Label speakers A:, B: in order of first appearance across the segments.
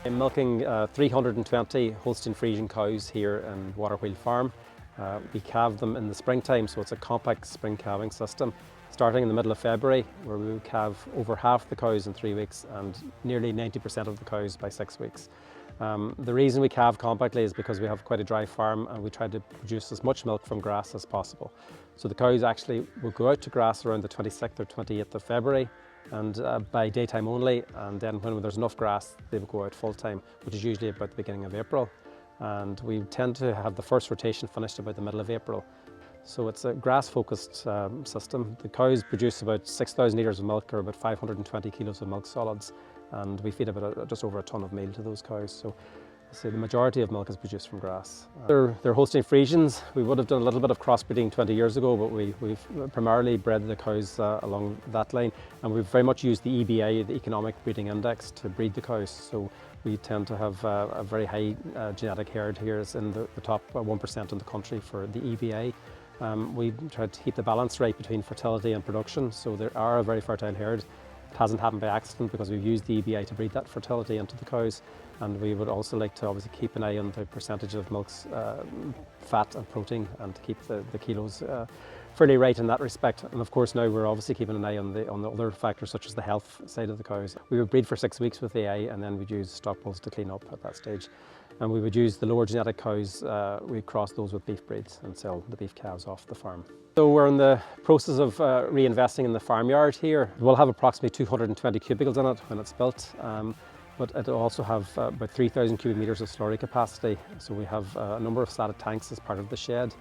A: I'm milking 320 Holstein Friesian cows here in Waterwheel Farm. We calve them in the springtime, so it's a compact spring calving system. Starting in the middle of February, where we will calve over half the cows in 3 weeks and nearly 90% of the cows by 6 weeks. The reason we calve compactly is because we have quite a dry farm and we try to produce as much milk from grass as possible. So the cows actually will go out to grass around the 26th or 28th of February and by daytime only, and then when there's enough grass they will go out full time, which is usually about the beginning of April. And we tend to have the first rotation finished about the middle of April. So it's a grass-focused system. The cows produce about 6,000 litres of milk, or about 520 kilos of milk solids, and we feed about just over a tonne of meal to those cows. So the majority of milk is produced from grass. They're Holstein Friesians. We would have done a little bit of crossbreeding 20 years ago, but we've primarily bred the cows along that line, and we've very much used the EBI, the Economic Breeding Index, to breed the cows. So we tend to have a very high genetic herd here. It's in the top 1% in the country for the EBA. We try to keep the balance right between fertility and production, so there are a very fertile herd. It hasn't happened by accident because we've used the EBI to breed that fertility into the cows, and we would also like to obviously keep an eye on the percentage of milk's fat and protein, and to keep the kilos fairly right in that respect. And of course now we're obviously keeping an eye on the other factors, such as the health side of the cows. We would breed for 6 weeks with AI, and then we'd use stock bulls to clean up at that stage. And we would use the lower genetic cows, we cross those with beef breeds and sell the beef calves off the farm. So we're in the process of reinvesting in the farmyard here. We'll have approximately 220 cubicles in it when it's built, but it'll also have about 3,000 cubic metres of slurry capacity. So we have a number of slatted tanks as part of the shed.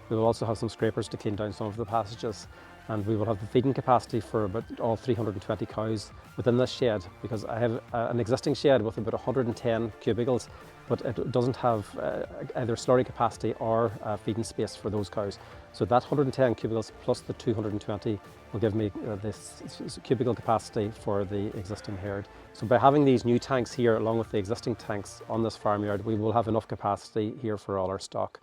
A: We will also have some scrapers to clean down some of the passages, and we will have the feeding capacity for about all 320 cows within this shed, because I have an existing shed with about 110 cubicles, but it doesn't have either slurry capacity or feeding space for those cows. So that 110 cubicles plus the 220 will give me this cubicle capacity for the existing herd. So by having these new tanks here along with the existing tanks on this farmyard, we will have enough capacity here for all our stock.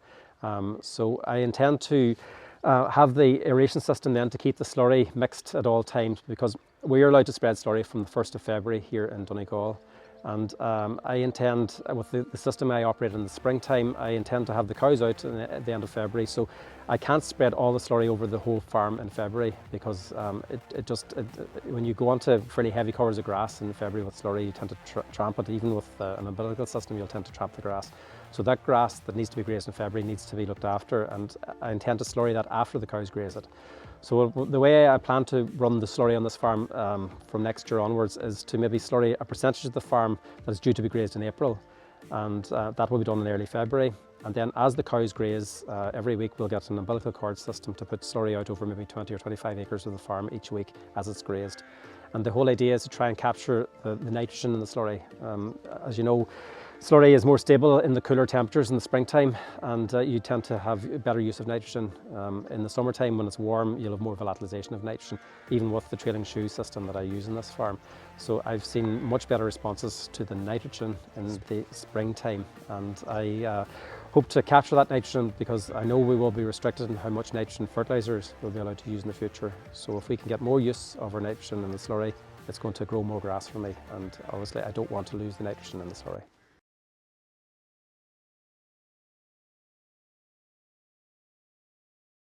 A: So I intend to have the aeration system then to keep the slurry mixed at all times, because we are allowed to spread slurry from the 1st of February here in Donegal. And I intend, with the system I operate in the springtime, I intend to have the cows out at the end of February. So I can't spread all the slurry over the whole farm in February, because when you go onto fairly heavy covers of grass in February with slurry, you tend to tramp it. Even with an umbilical system, you'll tend to tramp the grass. So that grass that needs to be grazed in February needs to be looked after, and I intend to slurry that after the cows graze it. So the way I plan to run the slurry on this farm from next year onwards is to maybe slurry a percentage of the farm that is due to be grazed in April, and that will be done in early February. And then as the cows graze, every week we'll get an umbilical cord system to put slurry out over maybe 20 or 25 acres of the farm each week as it's grazed. And the whole idea is to try and capture the nitrogen in the slurry. As you know, slurry is more stable in the cooler temperatures in the springtime, and you tend to have better use of nitrogen. In the summertime, when it's warm, you'll have more volatilization of nitrogen, even with the trailing shoe system that I use in this farm. So I've seen much better responses to the nitrogen in the springtime, and I hope to capture that nitrogen, because I know we will be restricted in how much nitrogen fertilizers we'll be allowed to use in the future. So if we can get more use of our nitrogen in the slurry, it's going to grow more grass for me, and obviously I don't want to lose the nitrogen in the slurry.